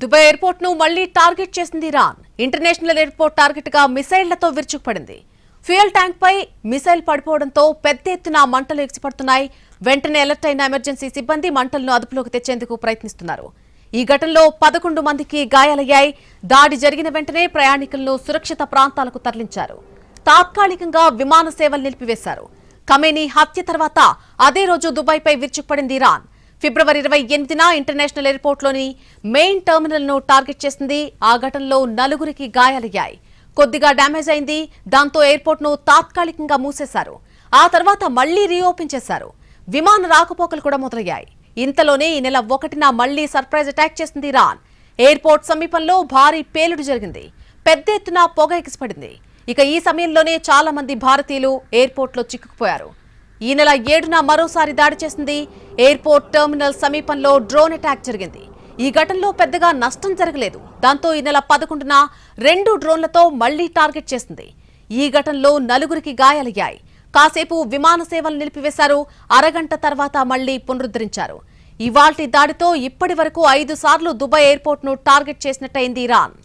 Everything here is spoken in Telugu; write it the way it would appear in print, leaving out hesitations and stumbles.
దుబాయ్ ఎయిర్పోర్ట్ ను మళ్లీ టార్గెట్ చేసింది ఇరాన్. ఇంటర్నేషనల్ ఎయిర్పోర్ట్ టార్గెట్ గా మిసైళ్లతో విరుచుకుపడింది. ఫ్యూయల్ ట్యాంక్ పై మిసైల్ పడిపోవడంతో పెద్ద ఎత్తున మంటలు ఎగిసిపడుతున్నాయి. వెంటనే అలర్ట్ అయిన ఎమర్జెన్సీ సిబ్బంది మంటలను అదుపులోకి తెచ్చేందుకు ప్రయత్నిస్తున్నారు. ఈ ఘటనలో 11 మందికి గాయాలయ్యాయి. దాడి జరిగిన వెంటనే ప్రయాణికులను సురక్షిత ప్రాంతాలకు తరలించారు. తాత్కాలికంగా విమాన సేవలు నిలిపివేశారు. ఖమేనీ హత్య తర్వాత అదే రోజు దుబాయ్పై విరుచుకుపడింది ఇరాన్. ఫిబ్రవరి 28న ఇంటర్నేషనల్ ఎయిర్పోర్ట్లోని మెయిన్ టెర్మినల్ ను టార్గెట్ చేసింది. ఆ ఘటనలో 4 గాయాలయ్యాయి. కొద్దిగా డ్యామేజ్ అయింది. దాంతో ఎయిర్పోర్ట్ ను తాత్కాలికంగా మూసేశారు. ఆ తర్వాత మళ్లీ రీఓపెన్ చేశారు. విమాన రాకపోకలు కూడా మొదలయ్యాయి. ఇంతలోనే ఈ నెల 1న మళ్లీ సర్ప్రైజ్ అటాక్ చేసింది ఇరాన్. ఎయిర్పోర్ట్ సమీపంలో భారీ పేలుడు జరిగింది. పెద్ద ఎత్తున పొగ ఎగిసిపడింది. ఇక ఈ సమయంలోనే చాలా మంది భారతీయులు ఎయిర్పోర్ట్లో చిక్కుకుపోయారు. ఈ నెల 7న మరోసారి దాడి చేసింది. ఎయిర్పోర్ట్ టెర్మినల్ సమీపంలో డ్రోన్ అటాక్ జరిగింది. ఈ ఘటనలో పెద్దగా నష్టం జరగలేదు. దాంతో ఈ నెల 11న 2 డ్రోన్లతో మళ్లీ టార్గెట్ చేసింది. ఈ ఘటనలో 4 గాయాలయ్యాయి. కాసేపు విమాన సేవలు నిలిపివేశారు. అరగంట తర్వాత మళ్లీ పునరుద్ధరించారు. ఇవాల్టి దాడితో ఇప్పటి వరకు 5 సార్లు దుబాయ్ ఎయిర్పోర్ట్ ను టార్గెట్ చేసినట్టయింది ఇరాన్.